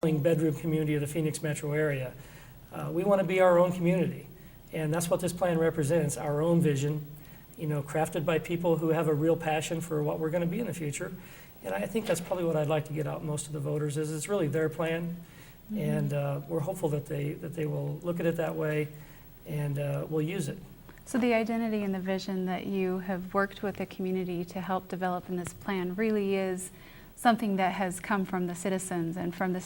bedroom community of the Phoenix metro area. We want to be our own community, and that's what this plan represents, our own vision, crafted by people who have a real passion for what we're going to be in the future. And I think that's probably what I'd like to get out most of the voters is it's really their plan, and we're hopeful that they will look at it that way and will use it. So the identity and the vision that you have worked with the community to help develop in this plan really is something that has come from the citizens and from the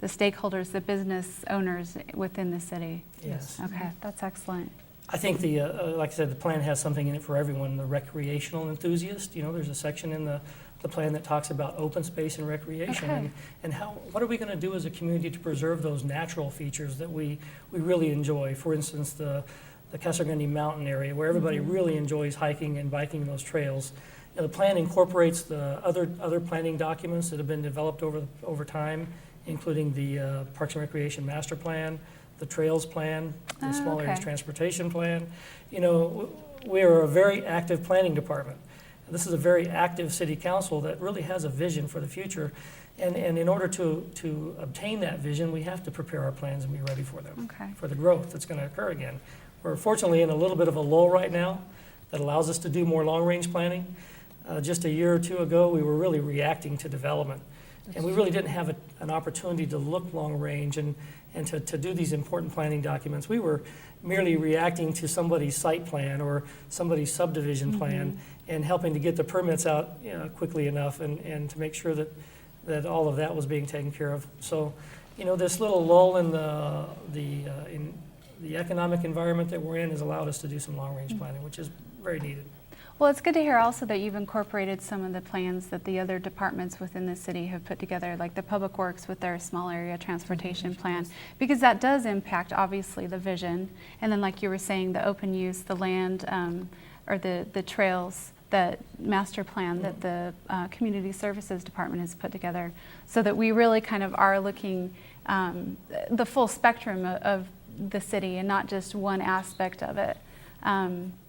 stakeholders, the business owners within the city. Yes. Okay, that's excellent. I think like I said, the plan has something in it for everyone. The recreational enthusiast, there's a section in the plan that talks about open space and recreation, Okay. and what are we going to do as a community to preserve those natural features that we really enjoy. For instance, the Casa Grande mountain area where everybody really enjoys hiking and biking those trails. The plan incorporates the other planning documents that have been developed over time, including the Parks and Recreation Master Plan, the Trails Plan, the Small Areas Transportation Plan. We are a very active planning department. This is a very active city council that really has a vision for the future. And in order to obtain that vision, we have to prepare our plans and be ready for them, for the growth that's going to occur again. We're fortunately in a little bit of a lull right now that allows us to do more long-range planning. Just a year or two ago, we were really reacting to development. And we really didn't have an opportunity to look long range and to do these important planning documents. We were merely reacting to somebody's site plan or somebody's subdivision plan and helping to get the permits out quickly enough and to make sure that all of that was being taken care of. So, this little lull in the economic environment that we're in has allowed us to do some long range planning, which is very needed. Well, it's good to hear also that you've incorporated some of the plans that the other departments within the city have put together, like the Public Works with their small area transportation plan, because that does impact, obviously, the vision. And then, like you were saying, the open use, the land, or the trails, that master plan that the Community Services Department has put together, so that we really kind of are looking the full spectrum of the city and not just one aspect of it.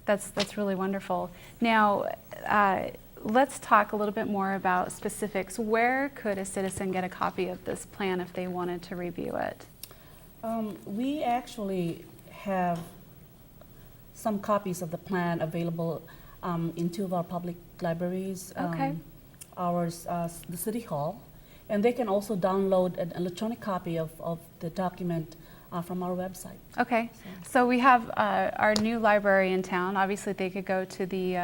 That's really wonderful. Now, let's talk a little bit more about specifics. Where could a citizen get a copy of this plan if they wanted to review it? We actually have some copies of the plan available in two of our public libraries. Ours, the City Hall, and they can also download an electronic copy of the document from our website. Okay, so we have our new library in town. Obviously, they could go to the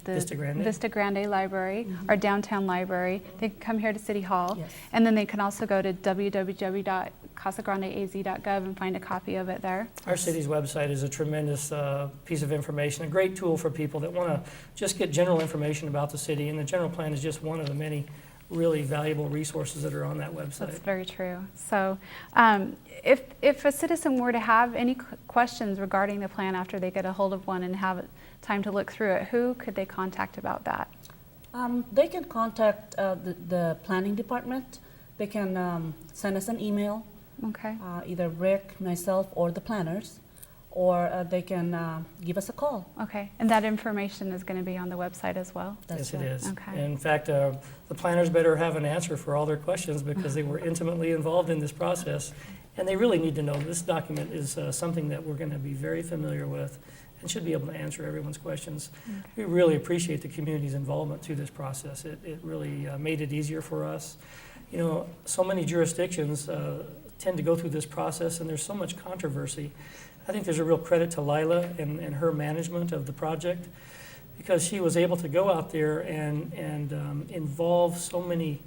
Vista Grande Library, our downtown library. They can come here to City Hall, and then they can also go to www.casagrandeaz.gov and find a copy of it there. Our city's website is a tremendous piece of information, a great tool for people that want to just get general information about the city, and the general plan is just one of the many really valuable resources that are on that website. That's very true. So if a citizen were to have any questions regarding the plan after they get a hold of one and have time to look through it, who could they contact about that? They can contact the planning department. They can send us an email, either Rick, myself, or the planners, or they can give us a call. Okay, and that information is going to be on the website as well? Yes, it is. Okay. In fact, the planners better have an answer for all their questions because they were intimately involved in this process, and they really need to know this document is something that we're going to be very familiar with and should be able to answer everyone's questions. We really appreciate the community's involvement through this process. It really made it easier for us. So many jurisdictions tend to go through this process, and there's so much controversy. I think there's a real credit to Lila and her management of the project, because she was able to go out there and involve so many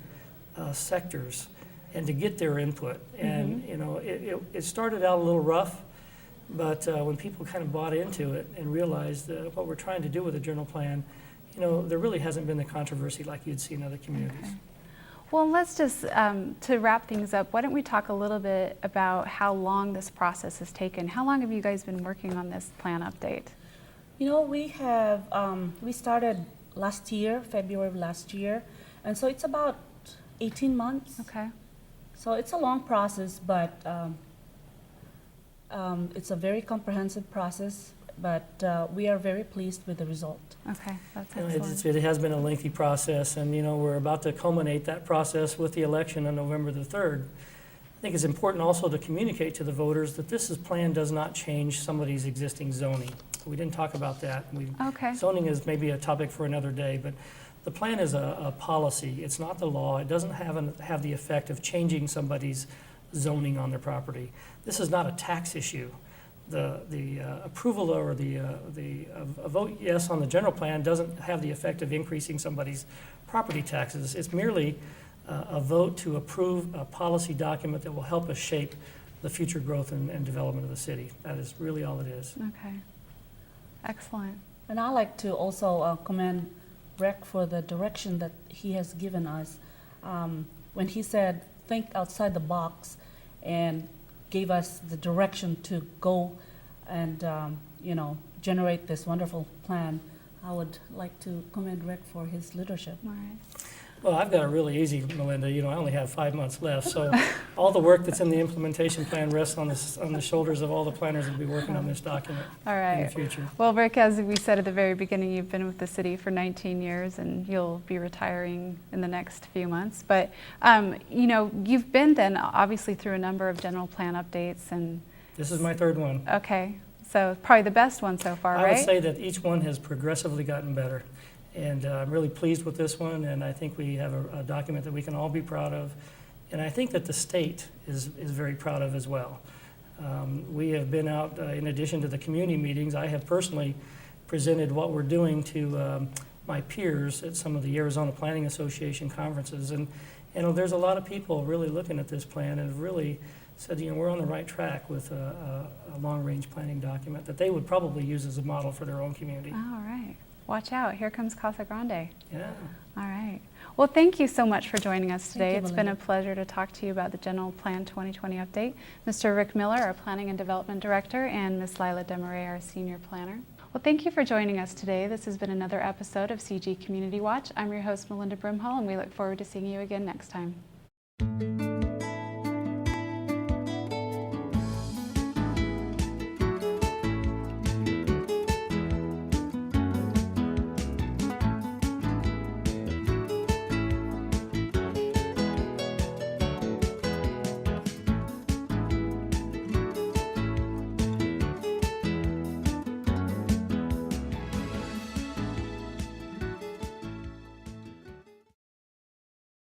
sectors and to get their input. And it started out a little rough, but when people kind of bought into it and realized what we're trying to do with the general plan, there really hasn't been the controversy like you'd see in other communities. Okay. Well, let's just, to wrap things up, why don't we talk a little bit about how long this process has taken? How long have you guys been working on this plan update? We started last year, February of last year, and so it's about 18 months. Okay. So it's a long process, but it's a very comprehensive process. but we are very pleased with the result. Okay, that's excellent. It has been a lengthy process, and we're about to culminate that process with the election on November the 3rd. think it's important also to communicate to the voters that plan does not change somebody's existing zoning. We didn't talk about that. Okay. Zoning is maybe a topic for another day, but the plan is a policy. It's not the law. It doesn't have the effect of changing somebody's zoning on their property. This is not a tax issue. The approval or a vote yes on the general plan doesn't have the effect of increasing somebody's property taxes. It's merely a vote to approve a policy document that will help us shape the future growth and development of the city. That is really all it is. Okay. Excellent. And I like to also commend Rick for the direction that he has given us. When he said, think outside the box, and gave us the direction to go and, generate this wonderful plan, I would like to commend Rick for his leadership. All right. Well, I've got it really easy, Melinda. I only have 5 months left, so all the work that's in the implementation plan rests on the shoulders of all the planners that will be working on this document All in right. the future. Well, Rick, as we said at the very beginning, you've been with the city for 19 years and you'll be retiring in the next few months. But, you've been then obviously through a number of general plan updates and... This is my third one. Okay. So probably the best one so far, right? I would say that each one has progressively gotten better. And I'm really pleased with this one, and I think we have a document that we can all be proud of. And I think that the state is very proud of as well. We have been out, in addition to the community meetings, I have personally presented what we're doing to my peers at some of the Arizona Planning Association conferences. And there's a lot of people really looking at this plan and have really said, we're on the right track with a long-range planning document that they would probably use as a model for their own community. All right. Watch out. Here comes Casa Grande. Yeah. All right. Well, thank you so much for joining us today. Thank you, It's been a Melinda. pleasure to talk to you about the General Plan 2020 update. Mr. Rick Miller, our Planning and Development Director, and Ms. Lila Demaray, our Senior Planner. Well, thank you for joining us today. This has been another episode of CG Community Watch. I'm your host, Melinda Brimhall, and we look forward to seeing you again next time.